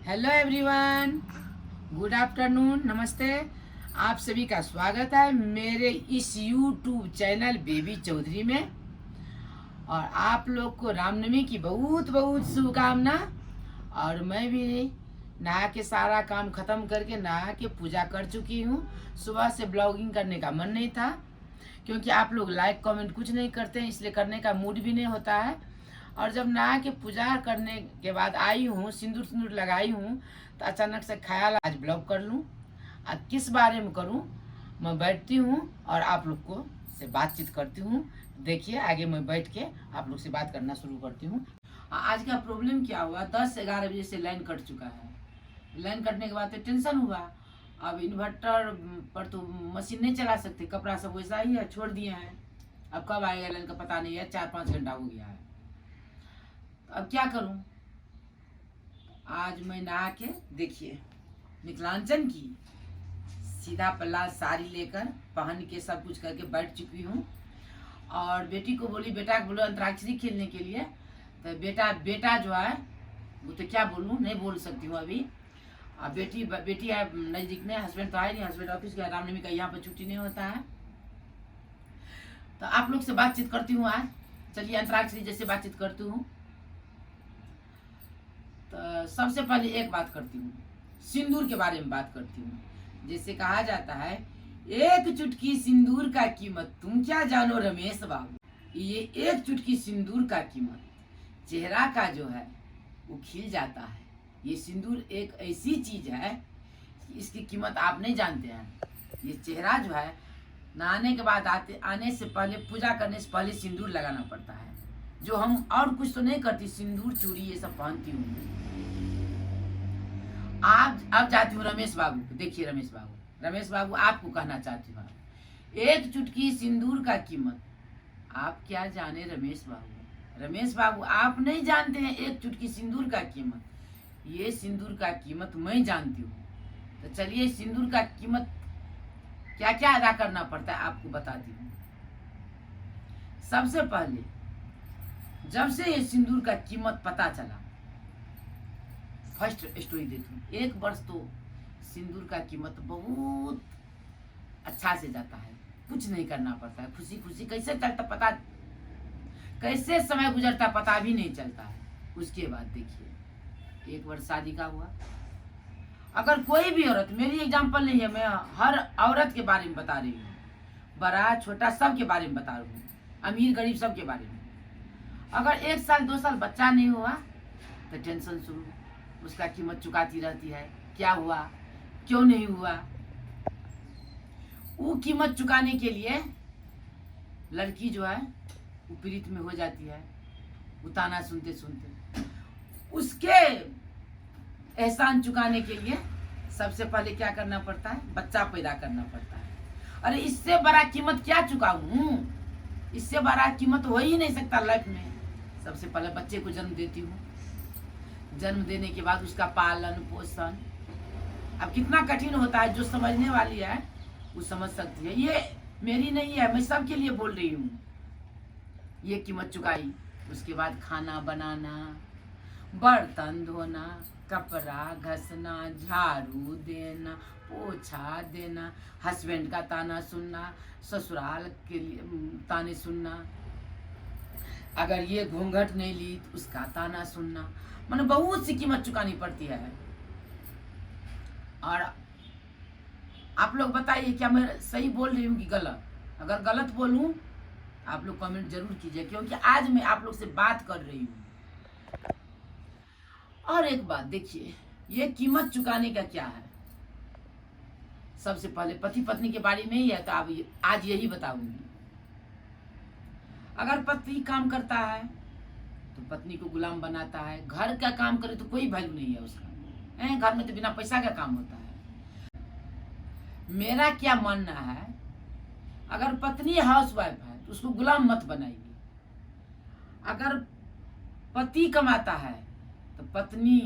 Hello everyone, good afternoon, नमस्ते। आप सभी का स्वागत है मेरे इस यूट्यूब चैनल बेबी चौधरी में। और आप लोग को रामनवमी की बहुत बहुत शुभकामना। और मैं भी नहा के सारा काम ख़त्म करके नहा के पूजा कर चुकी हूँ। सुबह से ब्लॉगिंग करने का मन नहीं था क्योंकि आप लोग लाइक कमेंट कुछ नहीं करते हैं, इसलिए करने का मूड भी नहीं होता है। और जब नहा के पूजा करने के बाद आई हूँ, सिंदूर लगाई हूँ, तो अचानक से ख्याल आज ब्लॉग कर लूँ। किस बारे में करूँ, मैं बैठती हूँ और आप लोग को से बातचीत करती हूँ। देखिए आगे मैं बैठ के आप लोग से बात करना शुरू करती हूँ। आज का प्रॉब्लम क्या हुआ, 10-11 बजे से लाइन कट चुका है। लाइन कटने के बाद तो टेंशन हुआ। अब इन्वर्टर पर तो मशीन नहीं चला सकते, कपड़ा सब वैसा ही है, छोड़ दिए हैं। अब कब आएगा लाइन का पता नहीं है, 4-5 घंटा हो गया है। अब क्या करूं। आज मैं नहा के देखिए मिथिलांचल की सीधा पल्ला साड़ी लेकर पहन के सब कुछ करके बैठ चुकी हूँ। और बेटी को बोली, बेटा को बोलो अंतराक्षरी खेलने के लिए। तो बेटा जो है वो तो क्या बोलूँ, नहीं बोल सकती हूँ अभी। अब बेटी है नजदीक में, हस्बैंड तो आए नहीं, हस्बैंड ऑफिस गया, रामनवमी का यहाँ पर छुट्टी नहीं होता है। तो आप लोग से बातचीत करती हूँ आज। चलिए अंतराक्षरी जैसे बातचीत करती हूँ। तो सबसे पहले एक बात करती हूँ, सिंदूर के बारे में बात करती हूँ। जैसे कहा जाता है, एक चुटकी सिंदूर का कीमत तुम क्या जानो रमेश बाबू। ये एक चुटकी सिंदूर का कीमत चेहरा का जो है वो खिल जाता है। ये सिंदूर एक ऐसी चीज है कि इसकी कीमत आप नहीं जानते हैं। ये चेहरा जो है नहाने के बाद आने से पहले, पूजा करने से पहले सिंदूर लगाना पड़ता है, जो हम और कुछ तो नहीं करती, सिंदूर चूड़ी ये सब पहनती हूँ। अब जाती हूँ रमेश बाबू को। देखिए रमेश बाबू आपको कहना चाहती हूँ, एक चुटकी सिंदूर का कीमत आप क्या जाने रमेश बाबू आप नहीं जानते हैं एक चुटकी सिंदूर का कीमत। ये सिंदूर का कीमत मैं जानती हूँ। तो चलिए सिंदूर का कीमत क्या क्या अदा करना पड़ता है आपको बताती हूँ। सबसे पहले जब से ये सिंदूर का कीमत पता चला, फर्स्ट स्टोरी देती हूँ। एक वर्ष तो सिंदूर का कीमत बहुत अच्छा से जाता है, कुछ नहीं करना पड़ता है, खुशी खुशी कैसे चलता पता, कैसे समय गुजरता पता भी नहीं चलता है। उसके बाद देखिए 1 वर्ष शादी का हुआ। अगर कोई भी औरत, मेरी एग्जाम्पल नहीं है, मैं हर औरत के बारे में बता रही हूँ, बड़ा छोटा सब के बारे में बता रही हूँ, अमीर गरीब सब के बारे में। अगर 1 साल 2 साल बच्चा नहीं हुआ तो टेंशन शुरू, उसका कीमत चुकाती रहती है, क्या हुआ क्यों नहीं हुआ। वो कीमत चुकाने के लिए लड़की जो है वो पीड़ित में हो जाती है, उताना सुनते सुनते। उसके एहसान चुकाने के लिए सबसे पहले क्या करना पड़ता है, बच्चा पैदा करना पड़ता है। अरे इससे बड़ा कीमत क्या चुकाऊं, इससे बड़ा कीमत हो ही नहीं सकता लाइफ में। सबसे पहले बच्चे को जन्म देती हूँ, जन्म देने के बाद उसका पालन पोषण, अब कितना कठिन होता है, जो समझने वाली है वो समझ सकती है। ये मेरी नहीं है, मैं सबके लिए बोल रही हूँ। ये कीमत चुकाई। उसके बाद खाना बनाना, बर्तन धोना, कपड़ा घसना, झाड़ू देना, पोछा देना, हस्बैंड का ताना सुनना, ससुराल के लिए ताने सुनना, अगर ये घूंघट नहीं ली तो उसका ताना सुनना, मैंने बहुत सी कीमत चुकानी पड़ती है। और आप लोग बताइए क्या मैं सही बोल रही हूँ कि गलत। अगर गलत बोलूँ आप लोग कमेंट जरूर कीजिए, क्योंकि आज मैं आप लोग से बात कर रही हूँ। और एक बात देखिए, ये कीमत चुकाने का क्या है। सबसे पहले पति पत्नी के बारे में ही है, तो आज यही बताऊंगी। अगर पति काम करता है तो पत्नी को गुलाम बनाता है, घर का काम करे तो कोई वैल्यू नहीं है उसका, घर में तो बिना पैसा का काम होता है। मेरा क्या मानना है, अगर पत्नी हाउसवाइफ है तो उसको गुलाम मत बनाइए। अगर पति कमाता है तो पत्नी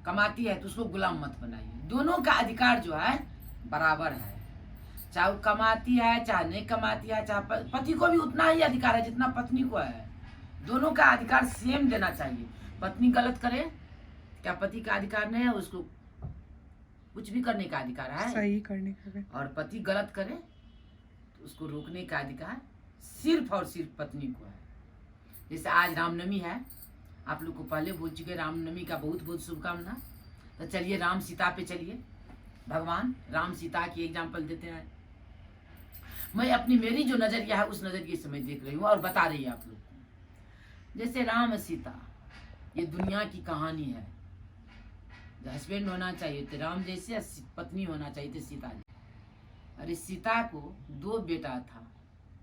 कमाती है तो उसको गुलाम मत बनाइए। दोनों का अधिकार जो है बराबर है, चाहे वो कमाती है चाहे नहीं कमाती है, चाहे पति को भी उतना ही अधिकार है जितना पत्नी को है। दोनों का अधिकार सेम देना चाहिए। पत्नी गलत करे क्या पति का अधिकार नहीं है उसको कुछ भी करने का अधिकार है? सही करने का। और पति गलत करे तो उसको रोकने का अधिकार सिर्फ और सिर्फ पत्नी को है। जैसे आज रामनवमी है, आप लोग को पहले बोल चुके, रामनवमी का बहुत बहुत शुभकामना। तो चलिए राम सीता पे चलिए, भगवान राम सीता की एग्जाम्पल देते हैं। मैं अपनी मेरी जो नजरिया है उस नजरिए से मैं देख रही हूँ और बता रही है आप लोग को। जैसे राम सीता ये दुनिया की कहानी है। हस्बैंड होना चाहिए थे राम जैसे, पत्नी होना चाहिए थे सीता जी। अरे सीता को 2 बेटा था,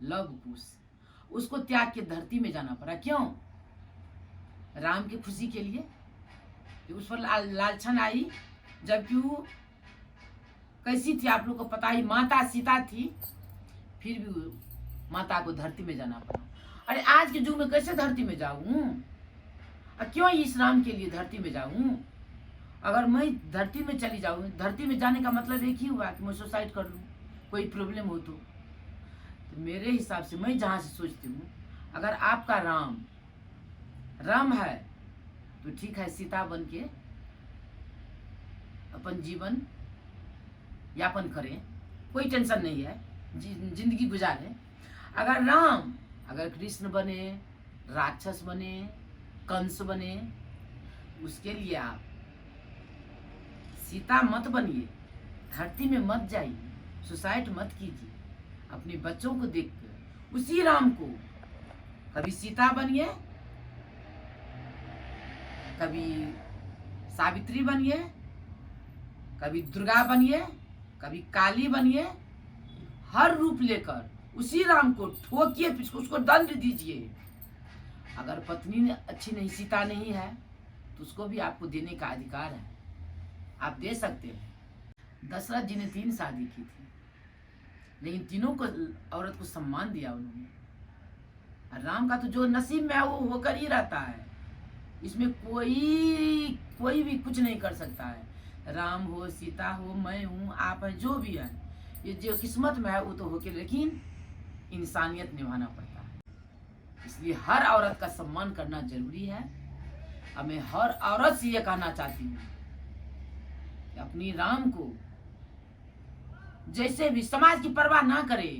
लव कुश, उसको त्याग के धरती में जाना पड़ा। क्यों? राम की खुशी के लिए। उस पर लालछन आई, जबकि वो कैसी थी आप लोग को पता ही, माता सीता थी, फिर भी वो माता को धरती में जाना पड़ा। अरे आज के युग में कैसे धरती में जाऊं? क्यों इस राम के लिए धरती में जाऊं? अगर मैं धरती में चली जाऊं, धरती में जाने का मतलब एक ही हुआ कि मैं सुसाइड कर लूं, कोई प्रॉब्लम हो तो मेरे हिसाब से मैं जहां से सोचती हूँ, अगर आपका राम है तो ठीक है, सीता बन के अपन जीवन यापन करें, कोई टेंशन नहीं है, जिंदगी गुजारें। अगर कृष्ण बने, राक्षस बने, कंस बने, उसके लिए आप सीता मत बनिए, धरती में मत जाइए, सुसाइड मत कीजिए। अपने बच्चों को देखकर उसी राम को कभी सीता बनिए, कभी सावित्री बनिए, कभी दुर्गा बनिए, कभी काली बनिए, हर रूप लेकर उसी राम को ठोकिए, उसको दंड दीजिए। अगर पत्नी अच्छी नहीं, सीता नहीं है, तो उसको भी आपको देने का अधिकार है, आप दे सकते हैं। दशरथ जी ने 3 शादी की थी, लेकिन तीनों को औरत को सम्मान दिया उन्होंने। राम का तो जो नसीब में है वो होकर ही रहता है, इसमें कोई भी कुछ नहीं कर सकता है। राम हो, सीता हो, मैं हूँ, आप हैं, जो भी है, ये जो किस्मत में है वो तो होके, लेकिन इंसानियत निभाना पड़ता है। इसलिए हर औरत का सम्मान करना जरूरी है। अब मैं हर औरत से ये कहना चाहती हूँ कि अपनी राम को जैसे भी, समाज की परवाह ना करे,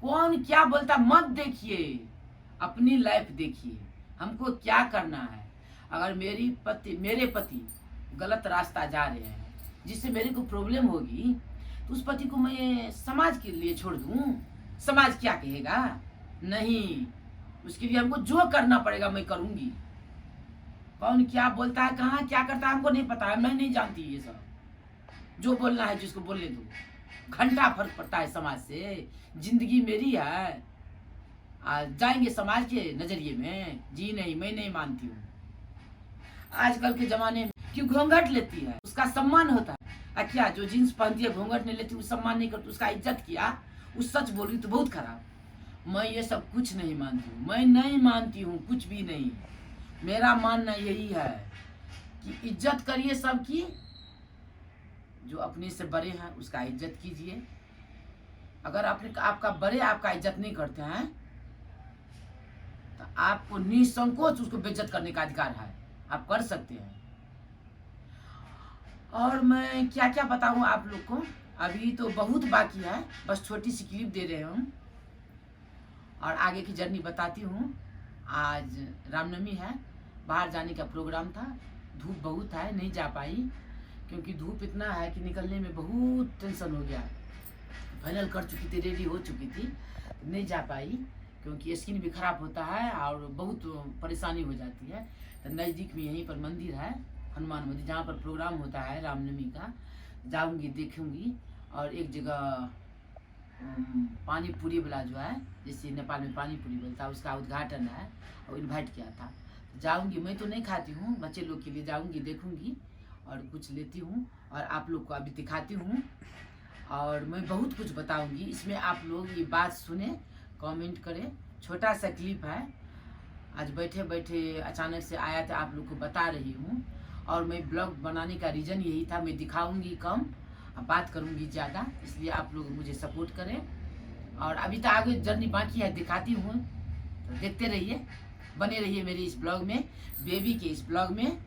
कौन क्या बोलता मत देखिए, अपनी लाइफ देखिए, हमको क्या करना है। अगर मेरे पति गलत रास्ता जा रहे हैं जिससे मेरे को प्रॉब्लम होगी, तो उस पति को मैं समाज के लिए छोड़ दूं? समाज क्या कहेगा? नहीं, उसके लिए हमको जो करना पड़ेगा मैं करूंगी। कौन क्या बोलता है, कहाँ क्या करता है, हमको नहीं पता है, मैं नहीं जानती ये सब। जो बोलना है जिसको बोलने दो, घंटा फर्क पड़ता है समाज से। जिंदगी मेरी है, जाएंगे समाज के नजरिए में? जी नहीं, मैं नहीं मानती हूँ। आजकल के जमाने में क्यों घूंघट लेती है, उसका सम्मान होता है। क्या जो जींस पहनती है घूंघट नहीं लेती, उस सम्मान नहीं करती, उसका इज्जत किया, उस सच बोल रही तो बहुत खराब। मैं ये सब कुछ नहीं मानती हूँ, मैं नहीं मानती हूँ कुछ भी नहीं। मेरा मानना यही है कि इज्जत करिए सबकी, जो अपने से बड़े हैं उसका इज्जत कीजिए। अगर आपका बड़े आपका इज्जत नहीं करते हैं तो आपको निसंकोच उसको बेइज्जत करने का अधिकार है, आप कर सकते हैं। और मैं क्या क्या बताऊं आप लोग को, अभी तो बहुत बाकी है, बस छोटी सी क्लिप दे रहे हूँ और आगे की जर्नी बताती हूँ। आज रामनवमी है, बाहर जाने का प्रोग्राम था, धूप बहुत है, नहीं जा पाई, क्योंकि धूप इतना है कि निकलने में बहुत टेंशन हो गया। फाइनल कर चुकी थी, रेडी हो चुकी थी, नहीं जा पाई क्योंकि स्किन भी खराब होता है और बहुत परेशानी हो जाती है। तो नज़दीक में यहीं पर मंदिर है, हनुमान मंदिर, जहाँ पर प्रोग्राम होता है रामनवमी का, जाऊंगी, देखूंगी। और एक जगह पानी पूरी वाला जो है, जैसे नेपाल में पानी पूरी बोलता है, उसका उद्घाटन है और इन्वाइट किया था। जाऊंगी, मैं तो नहीं खाती हूँ, बच्चे लोग के लिए जाऊंगी, देखूंगी और कुछ लेती हूँ और आप लोग को अभी दिखाती हूँ। और मैं बहुत कुछ बताऊंगी इसमें, आप लोग ये बात सुने, कमेंट करें। छोटा सा क्लिप है, आज बैठे बैठे अचानक से आया था, आप लोग को बता रही हूँ। और मैं ब्लॉग बनाने का रीज़न यही था, मैं दिखाऊंगी कम, बात करूंगी ज़्यादा, इसलिए आप लोग मुझे सपोर्ट करें। और अभी तो आगे जर्नी बाकी है, दिखाती हूँ, तो देखते रहिए, बने रहिए मेरे इस ब्लॉग में, बेबी के इस ब्लॉग में।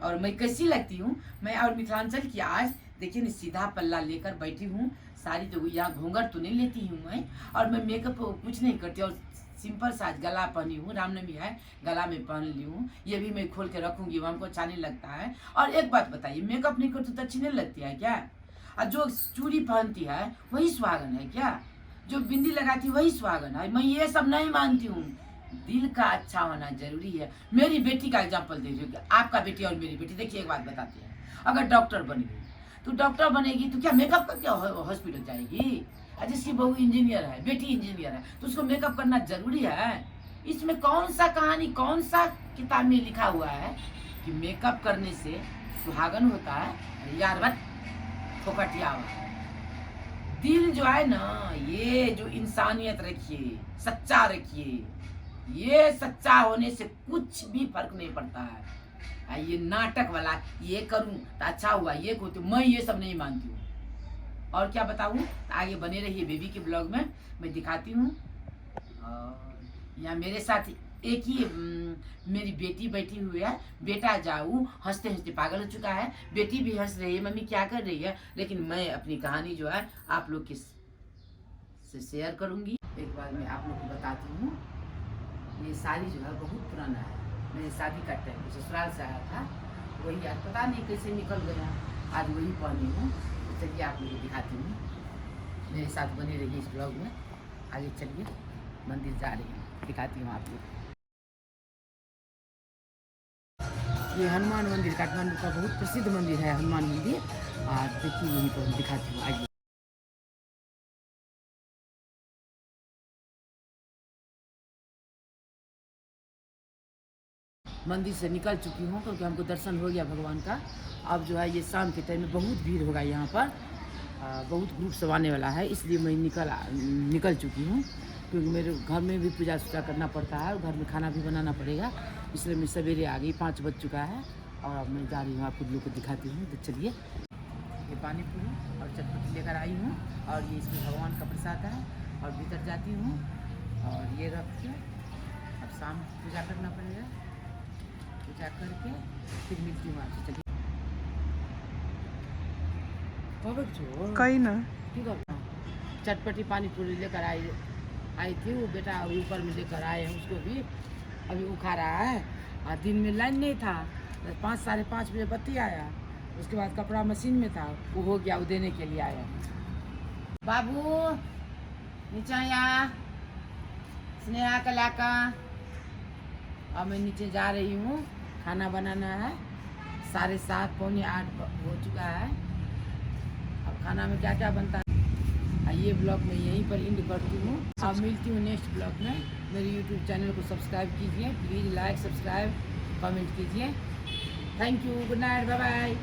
और मैं कैसी लगती हूँ। मैं और मिथिलांचल की आज देखिए ना सीधा पल्ला लेकर बैठी हूँ। सारी जो यहाँ घूंघट तो नहीं लेती हूँ मैं, और मैं मेकअप कुछ नहीं करती, और सिंपल सा गला पहनी हूँ, रामनवमी है गला में पहन ली हूँ। ये भी मैं खोल के रखूंगी, वो हमको अच्छा नहीं लगता है। और एक बात बताइए, मेकअप नहीं करती तो अच्छी नहीं लगती है क्या? और जो चूड़ी पहनती है वही सुहागन है क्या? जो बिंदी लगाती है वही सुहागन है? मैं ये सब नहीं मानती हूँ। दिल का अच्छा होना जरूरी है। मेरी बेटी का एग्जाम्पल दे दीजिए, आपका बेटी और मेरी बेटी। देखिए एक बात बताती है, अगर डॉक्टर बन गई तो डॉक्टर बनेगी तो क्या मेकअप करके हॉस्पिटल जाएगी? और जिसकी बहू इंजीनियर है, बेटी इंजीनियर है, तो उसको मेकअप करना जरूरी है? इसमें कौन सा कहानी, कौन सा किताब में लिखा हुआ है कि मेकअप करने से सुहागन होता है? अरे यार बट फोकटिया दिल जो है ना, ये जो इंसानियत रखिए, सच्चा रखिए। ये सच्चा होने से कुछ भी फर्क नहीं पड़ता है। ये नाटक वाला, ये करूं तो अच्छा हुआ, ये को तो मैं ये सब नहीं मानती हूँ। और क्या बताऊं, आगे बने रहिए बेबी के ब्लॉग में, मैं दिखाती हूँ। और यहाँ मेरे साथ एक ही मेरी बेटी बैठी हुई है। बेटा जाऊ हंसते हंसते पागल हो चुका है, बेटी भी हंस रही है, मम्मी क्या कर रही है। लेकिन मैं अपनी कहानी जो है आप लोग के से शेयर करूंगी। एक बार मैं आप लोग को बताती हूँ। ये साड़ी जो है बहुत पुराना है, मैंने शादी का टाइम ससुराल से आया था, वही आज पता नहीं कैसे निकल गया, आज वही पहनी हूँ। तो चलिए आप लोग को दिखाती हूँ, मेरे साथ बने रहिए इस ब्लॉग में। आगे चलिए, मंदिर जा रही हूँ, दिखाती हूँ आप लोग। ये हनुमान मंदिर काठमांडू का बहुत प्रसिद्ध मंदिर है, हनुमान मंदिर। और देखिए यहीं पर दिखाती हूँ, आइए। मंदिर से निकल चुकी हूँ क्योंकि हमको दर्शन हो गया भगवान का। अब जो है ये शाम के टाइम में बहुत भीड़ होगा यहाँ पर, बहुत ग्रुप सब आने वाला है, इसलिए मैं निकल चुकी हूँ। क्योंकि मेरे घर में भी पूजा सूजा करना पड़ता है और घर में खाना भी बनाना पड़ेगा, इसलिए मैं सवेरे आ गई, 5 बज चुका है। और अब मैं जा रही हूँ, आप लोगों को दिखाती हूँ। तो चलिए, ये पानी पूरी और चटपटी लेकर आई हूँ, और ये इसमें भगवान का प्रसाद है। और भीतर जाती हूँ और ये रख के अब शाम पूजा करना पड़ेगा, पूजा करके फिर मिलती हूँ आपसे। चलिए कहीं ना ठीक है। चटपटी पानी पूरी लेकर आई थी, वो बेटा ऊपर में लेकर आए हैं, उसको भी अभी वो खा रहा है। और दिन में लाइन नहीं था, 5 साढ़े 5 बजे बत्ती आया, उसके बाद कपड़ा मशीन में था, वो हो गया, वो देने के लिए आया। बाबू नीचे आया, स्नेहा कला का। अब मैं नीचे जा रही हूँ, खाना बनाना है। 7:30 पौने 8 हो चुका है। अब खाना में क्या क्या बनता है, ये ब्लॉग में यहीं पर एंड करती हूँ। अब मिलती हूँ नेक्स्ट ब्लॉग में। मेरे यूट्यूब चैनल को सब्सक्राइब कीजिए प्लीज़, लाइक सब्सक्राइब कमेंट कीजिए। Thank you, good night, bye bye.